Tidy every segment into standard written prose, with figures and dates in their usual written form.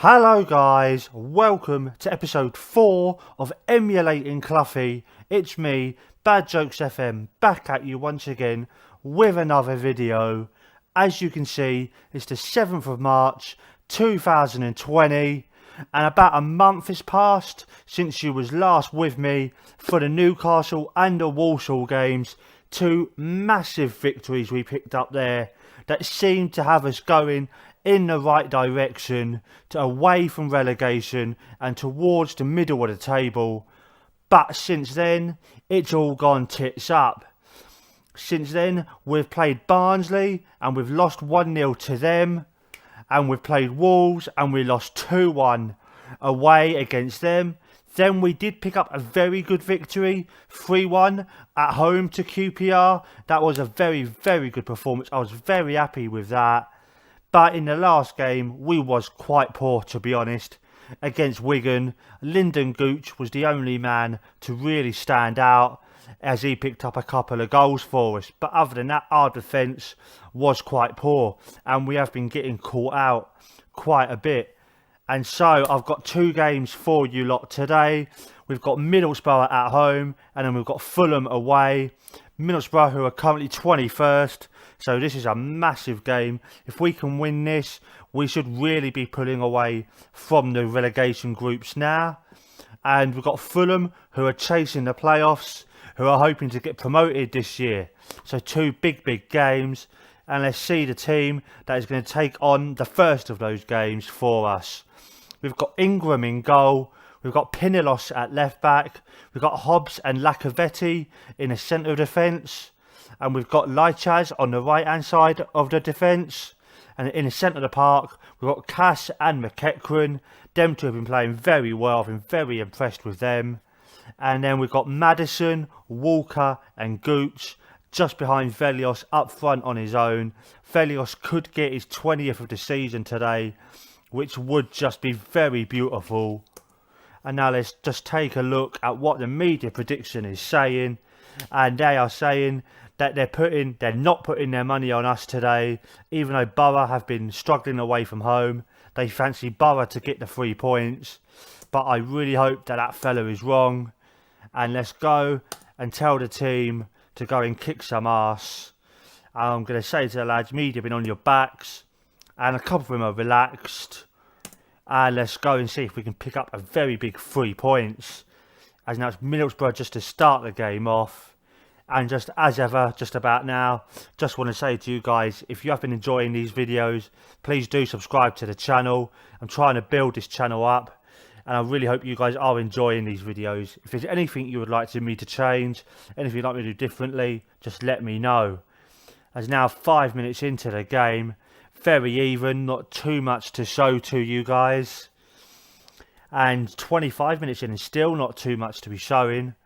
Hello guys, welcome to episode 4 of Emulating Cloughie. It's me, Bad Jokes FM, back at you once again with another video. As you can see, it's the 7th of March 2020 and about a month has passed since you was last with me for the Newcastle and the Walsall games. Two massive victories we picked up there that seemed to have us going in the right direction, to away from relegation and towards the middle of the table. But since then, it's all gone tits up. Since then, we've played Barnsley and we've lost 1-0 to them. And we've played Wolves and we lost 2-1 away against them. Then we did pick up a very good victory, 3-1 at home to QPR. That was a very, very good performance. I was very happy with that. But in the last game, we was quite poor, to be honest. Against Wigan, Lyndon Gooch was the only man to really stand out as he picked up a couple of goals for us. But other than that, our defence was quite poor. And we have been getting caught out quite a bit. And so I've got two games for you lot today. We've got Middlesbrough at home and then we've got Fulham away. Middlesbrough, who are currently 21st. So this is a massive game. If we can win this, we should really be pulling away from the relegation groups now. And we've got Fulham, who are chasing the playoffs, who are hoping to get promoted this year. So two big games. And let's see the team that is going to take on the first of those games for us. We've got Ingram in goal. We've got Pinilos at left back. We've got Hobbs and Lacavetti in the centre of defence. And we've got Lychaz on the right hand side of the defence. And in the centre of the park, we've got Cass and McEachran. Them two have been playing very well. I've been very impressed with them. And then we've got Maddison, Walker and Gooch just behind Velios up front on his own. Velios could get his 20th of the season today, which would just be very beautiful. And now let's just take a look at what the media prediction is saying. And they are saying that they're not putting their money on us today, even though Borough have been struggling away from home. They fancy Borough to get the 3 points. But I really hope that that fella is wrong. And let's go and tell the team to go and kick some arse. I'm going to say to the lads, media have been on your backs. And a couple of them are relaxed. And let's go and see if we can pick up a very big 3 points. As now it's Middlesbrough just to start the game off. And just as ever, just about now, just want to say to you guys, if you have been enjoying these videos, please do subscribe to the channel. I'm trying to build this channel up. And I really hope you guys are enjoying these videos. If there's anything you would like me to change, anything you'd like me to do differently, just let me know. As now 5 minutes into the game, very even, not too much to show to you guys. And 25 minutes in and still not too much to be showing.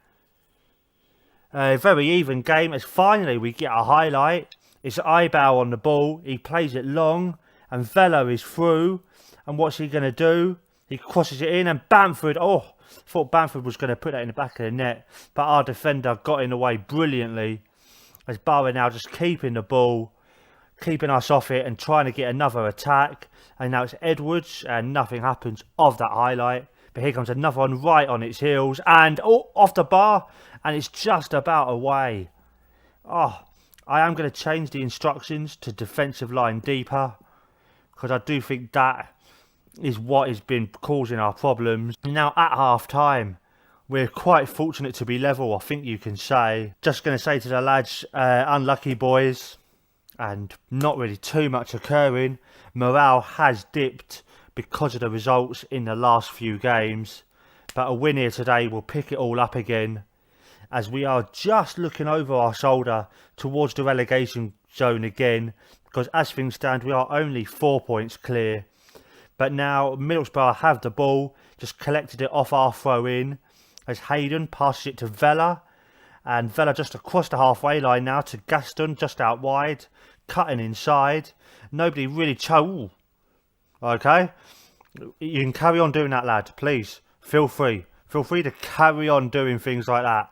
A very even game as finally we get a highlight. It's Ibao on the ball. He plays it long and Velo is through. And what's he going to do? He crosses it in and Bamford, thought Bamford was going to put that in the back of the net. But our defender got in the way brilliantly. As Borough now just keeping the ball, keeping us off it and trying to get another attack. And now it's Edwards and nothing happens of that highlight. But here comes another one right on its heels and off the bar and it's just about away. I am going to change the instructions to defensive line deeper because I do think that is what has been causing our problems. Now at half time, we're quite fortunate to be level, I think you can say. Just going to say to the lads, unlucky boys. And not really too much occurring. Morale has dipped because of the results in the last few games. But a win here today will pick it all up again. As we are just looking over our shoulder towards the relegation zone again. Because as things stand, we are only 4 points clear. But now Middlesbrough have the ball. Just collected it off our throw in. As Hayden passes it to Vela. And Vela just across the halfway line now to Gaston, just out wide. Cutting inside. Nobody really Okay. You can carry on doing that, lad. Please. Feel free. Feel free to carry on doing things like that.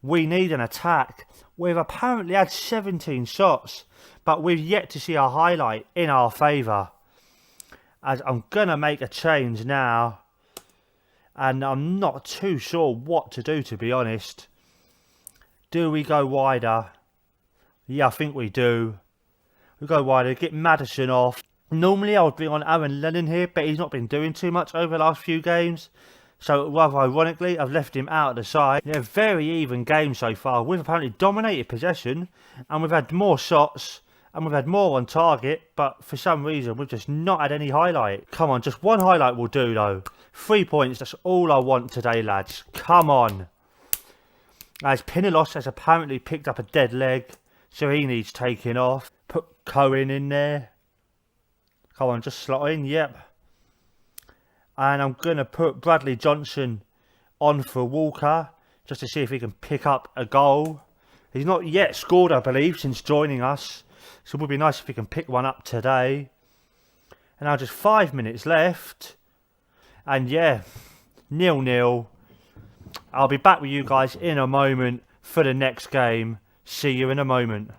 We need an attack. We've apparently had 17 shots. But we've yet to see a highlight in our favour. as I'm going to make a change now. And I'm not too sure what to do, to be honest. Do we go wider? Yeah, I think we do. We go wider, get Maddison off. Normally I would bring on Aaron Lennon here, but he's not been doing too much over the last few games. So rather ironically, I've left him out of the side. Yeah, very even game so far. We've apparently dominated possession, and we've had more shots, and we've had more on target, but for some reason we've just not had any highlight. Come on, just one highlight will do though. 3 points, that's all I want today, lads. Come on. As Pinillos has apparently picked up a dead leg, so he needs taking off. Put Cohen in there. Come on, just slot in, yep. And I'm going to put Bradley Johnson on for Walker, just to see if he can pick up a goal. He's not yet scored, I believe, since joining us. So it would be nice if he can pick one up today. And now just 5 minutes left. And yeah, 0-0. I'll be back with you guys in a moment for the next game. See you in a moment.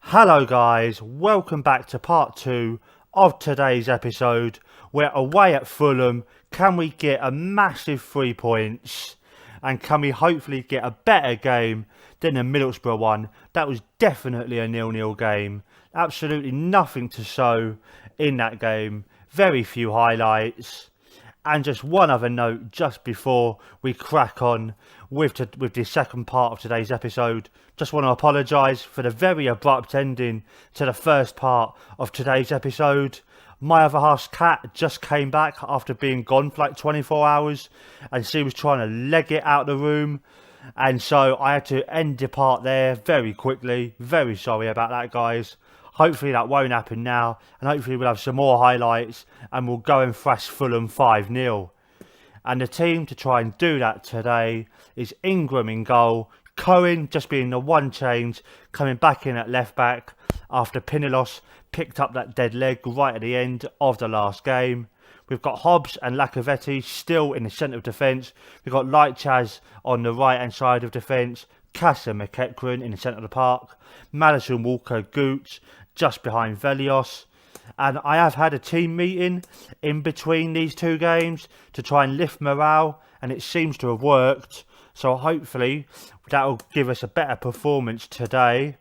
Hello guys, welcome back to part 2 of today's episode. We're away at Fulham. Can we get a massive 3 points? And can we hopefully get a better game than the Middlesbrough one? That was definitely a 0-0 game. Absolutely nothing to show in that game. Very few highlights. And just one other note just before we crack on with the second part of today's episode. Just want to apologise for the very abrupt ending to the first part of today's episode. My other half's cat just came back after being gone for like 24 hours. And she was trying to leg it out of the room. And so I had to end the part there very quickly. Very sorry about that, guys. Hopefully that won't happen now, and hopefully we'll have some more highlights and we'll go and thrash Fulham 5-0. And the team to try and do that today is Ingram in goal, Cohen just being the one change, coming back in at left back after Pinillos picked up that dead leg right at the end of the last game. We've got Hobbs and Lacazette still in the centre of defence. We've got Lightchaz on the right hand side of defence, Cass and McEachran in the centre of the park, Maddison, Walker, Gooch just behind Velios. And I have had a team meeting in between these two games to try and lift morale, and it seems to have worked. So hopefully that will give us a better performance today.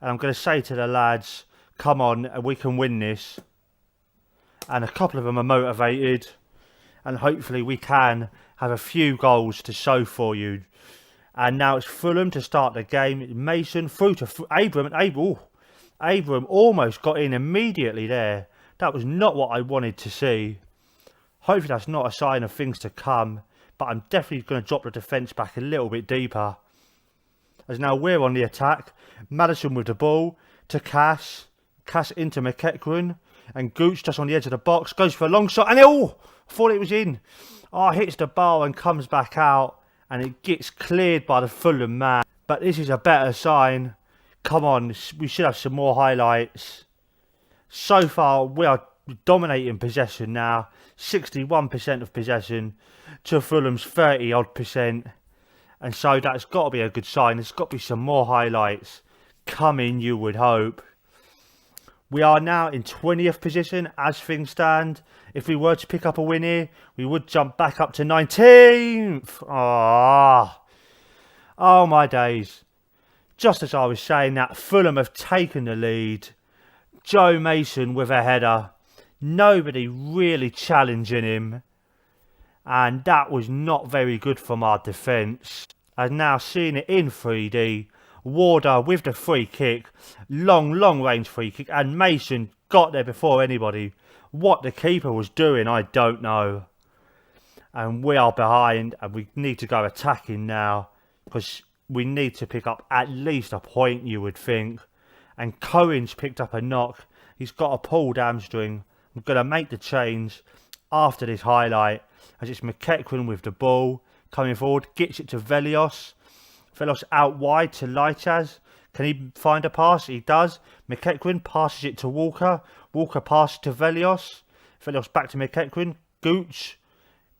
And I'm going to say to the lads, come on, we can win this. And a couple of them are motivated, and hopefully we can have a few goals to show for you. And now it's Fulham to start the game. Mason through to Abram, and Abram almost got in immediately there. That was not what I wanted to see. Hopefully that's not a sign of things to come, but I'm definitely going to drop the defence back a little bit deeper. As now we're on the attack. Maddison with the ball to Cass into McEachran, and Gooch just on the edge of the box, goes for a long shot, and I thought it was in. Hits the bar and comes back out, and it gets cleared by the Fulham man. But this is a better sign. Come on, we should have some more highlights. So far, we are dominating possession now. 61% of possession to Fulham's 30-odd%. And so that's got to be a good sign. There's got to be some more highlights coming, you would hope. We are now in 20th position as things stand. If we were to pick up a win here, we would jump back up to 19th. Oh my days. Just as I was saying that, Fulham have taken the lead. Joe Mason with a header. Nobody really challenging him. And that was not very good from our defence. And now seeing it in 3D. Warder with the free kick. Long range free kick. And Mason got there before anybody. What the keeper was doing, I don't know. And we are behind. And we need to go attacking now. Because we need to pick up at least a point, you would think. And Cohen's picked up a knock. He's got a pulled hamstring. I'm going to make the change after this highlight. As it's McEachran with the ball. Coming forward. Gets it to Velios. Velios out wide to Lightchaz. Can he find a pass? He does. McEachran passes it to Walker. Walker passes to Velios. Velios back to McEachran. Gooch.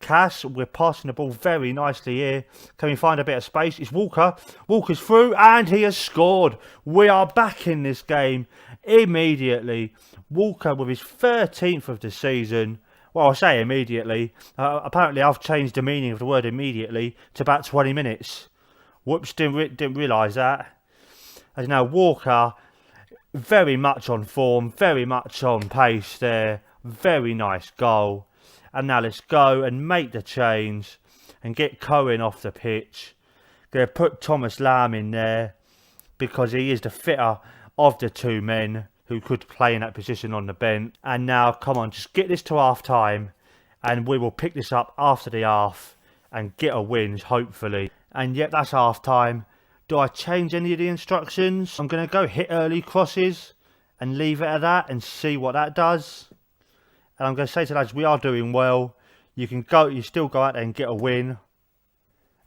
Cass, we're passing the ball very nicely here. Can we find a bit of space? It's Walker. Walker's through and he has scored. We are back in this game immediately. Walker with his 13th of the season. Well, I say immediately. Apparently I've changed the meaning of the word immediately to about 20 minutes. Whoops, didn't realise that. As now Walker, very much on form, very much on pace there. Very nice goal. And now let's go and make the change and get Cohen off the pitch. Gonna put Thomas Lamb in there because he is the fitter of the two men who could play in that position on the bench. And now, come on, just get this to half time and we will pick this up after the half and get a win, hopefully. And yep, that's half time. Do I change any of the instructions? I'm going to go hit early crosses and leave it at that and see what that does. And I'm going to say to the lads, we are doing well. You still go out there and get a win.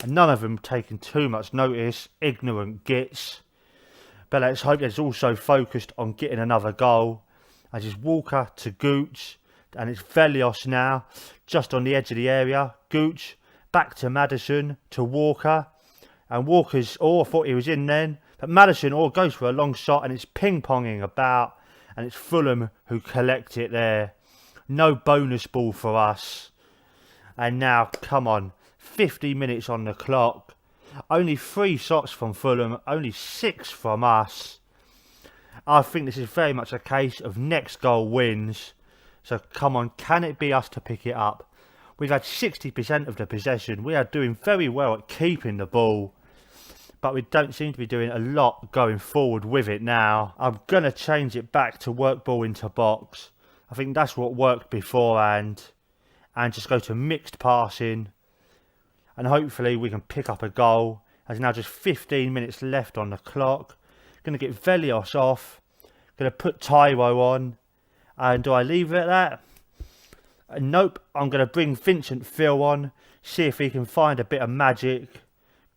And none of them taking too much notice. Ignorant gits. But let's hope it's also focused on getting another goal. As it's Walker to Gooch. And it's Velios now. Just on the edge of the area. Gooch back to Maddison to Walker. And Walker's, I thought he was in then. But Maddison goes for a long shot and it's ping-ponging about. And it's Fulham who collect it there. No bonus ball for us. And now, come on. 50 minutes on the clock. Only 3 shots from Fulham. Only 6 from us. I think this is very much a case of next goal wins. So, come on. Can it be us to pick it up? We've had 60% of the possession. We are doing very well at keeping the ball. But we don't seem to be doing a lot going forward with it now. I'm going to change it back to work ball into box. I think that's what worked beforehand. And just go to mixed passing. And hopefully we can pick up a goal. There's now just 15 minutes left on the clock. Going to get Velios off. Going to put Tyro on. And do I leave it at that? Nope. I'm going to bring Vincent Phil on. See if he can find a bit of magic.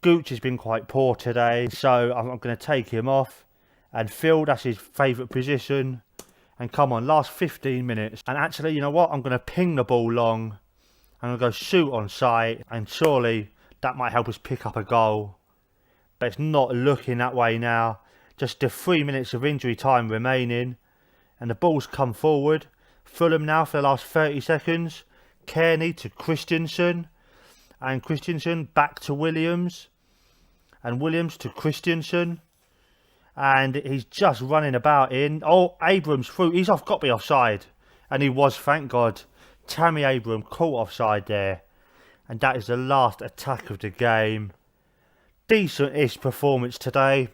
Gooch has been quite poor today. So I'm going to take him off. And Phil, that's his favourite position. And come on, last 15 minutes. And actually, you know what? I'm going to ping the ball long. I'm going to go shoot on sight. And surely that might help us pick up a goal. But it's not looking that way now. Just the 3 minutes of injury time remaining. And the ball's come forward. Fulham now for the last 30 seconds. Kearney to Christensen. And Christensen back to Williams. And Williams to Christensen. And he's just running about in. Oh, Abrams through. He's got to be offside. And he was, thank God. Tammy Abrams caught offside there. And that is the last attack of the game. Decent-ish performance today.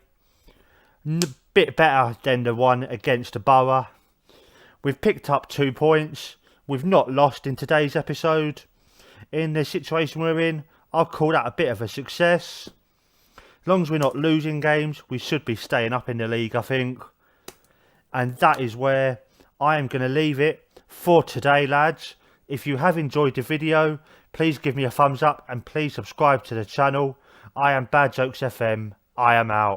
Bit better than the one against the Borough. We've picked up 2 points. We've not lost in today's episode. In the situation we're in, I'll call that a bit of a success. As long as we're not losing games, we should be staying up in the league, I think. And that is where I am going to leave it for today, lads. If you have enjoyed the video, please give me a thumbs up and please subscribe to the channel. I am Bad Jokes FM. I am out.